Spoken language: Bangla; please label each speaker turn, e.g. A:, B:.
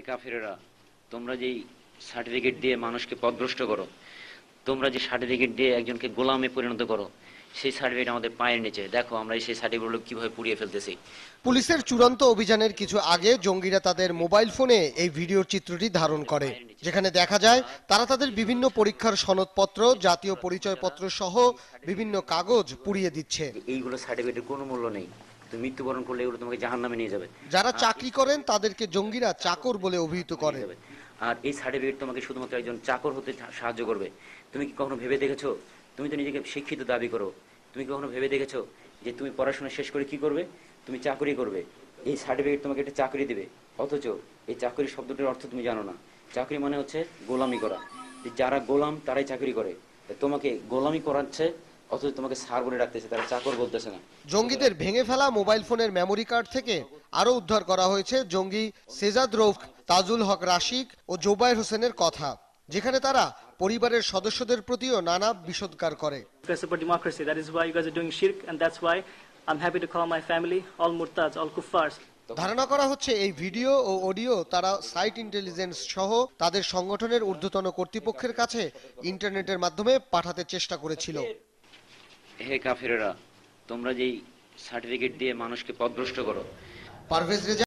A: কাফেরেরা, তোমরা যেই সার্টিফিকেট দিয়ে মানুষকে পথভ্রষ্ট করো, তোমরা যে সার্টিফিকেট দিয়ে একজনকে গোলামে পরিণত করো, সেই সার্টিফিকেট আমাদের পায়ের নিচে। দেখো আমরা সেই সার্টিফিকেটগুলো কিভাবে পুড়িয়ে ফেলতেছি।
B: পুলিশের চূড়ান্ত অভিযানের কিছু আগে জঙ্গিরা তাদের মোবাইল ফোনে এই ভিডিওর চিত্রটি ধারণ করে, যেখানে দেখা যায় তারা তাদের বিভিন্ন পরীক্ষার সনদপত্র, জাতীয় পরিচয়পত্র সহ বিভিন্ন কাগজ পুড়িয়ে দিচ্ছে।
A: এইগুলো সার্টিফিকেটের কোনো মূল্য নেই, তুমি মৃত্যুবরণ করলে এগুলো তোমাকে জাহান্নামে নিয়ে যাবে।
B: যারা চাকরি করেন তাদেরকে জঙ্গিরা চাকর বলে অভিহিত করে।
A: আর এই সার্টিফিকেট তোমাকে শুধুমাত্র একজন চাকর হতে সাহায্য করবে। তুমি কি কখনো ভেবে দেখেছো, তুমি তো নিজেকে শিক্ষিত দাবি করো, তুমি কখনো ভেবে দেখেছো যে তুমি পড়াশোনা শেষ করে কি করবে? তুমি চাকরি করবে। এই সার্টিফিকেট তোমাকে একটা চাকরি দিবে, অথচ এই চাকরি শব্দটির অর্থ তুমি জানো না। চাকরি মানে হচ্ছে গোলামি করা। যারা গোলাম তারাই চাকরি করে, তোমাকে গোলামি করাচ্ছে, অথচ তোমাকে স্যার বলে ডাকতেছে, তারা চাকর বলতেছে না।
B: জঙ্গিদের ভেঙে ফেলা মোবাইল ফোনের মেমোরি কার্ড থেকে আরো উদ্ধার করা হয়েছে জঙ্গি সেজাদ রৌফ, তাজুল হক রাশিক ও জোবায়ের হোসেনের কথা, যেখানে তারা পরিবারের সদস্যদের প্রতিও নানা বিষোদ্গার করে। ধারণা করা হচ্ছে এই ভিডিও ও অডিও তারা সাইট ইন্টেলিজেন্স সহ তাদের সংগঠনের ঊর্ধ্বতন কর্তৃপক্ষের কাছে ইন্টারনেটের মাধ্যমে পাঠাতে চেষ্টা করেছিল।
A: হে কাফেরেরা, তোমরা যেই সার্টিফিকেট দিয়ে মানুষকে পথভ্রষ্ট করো।
B: পারভেজ রেজা।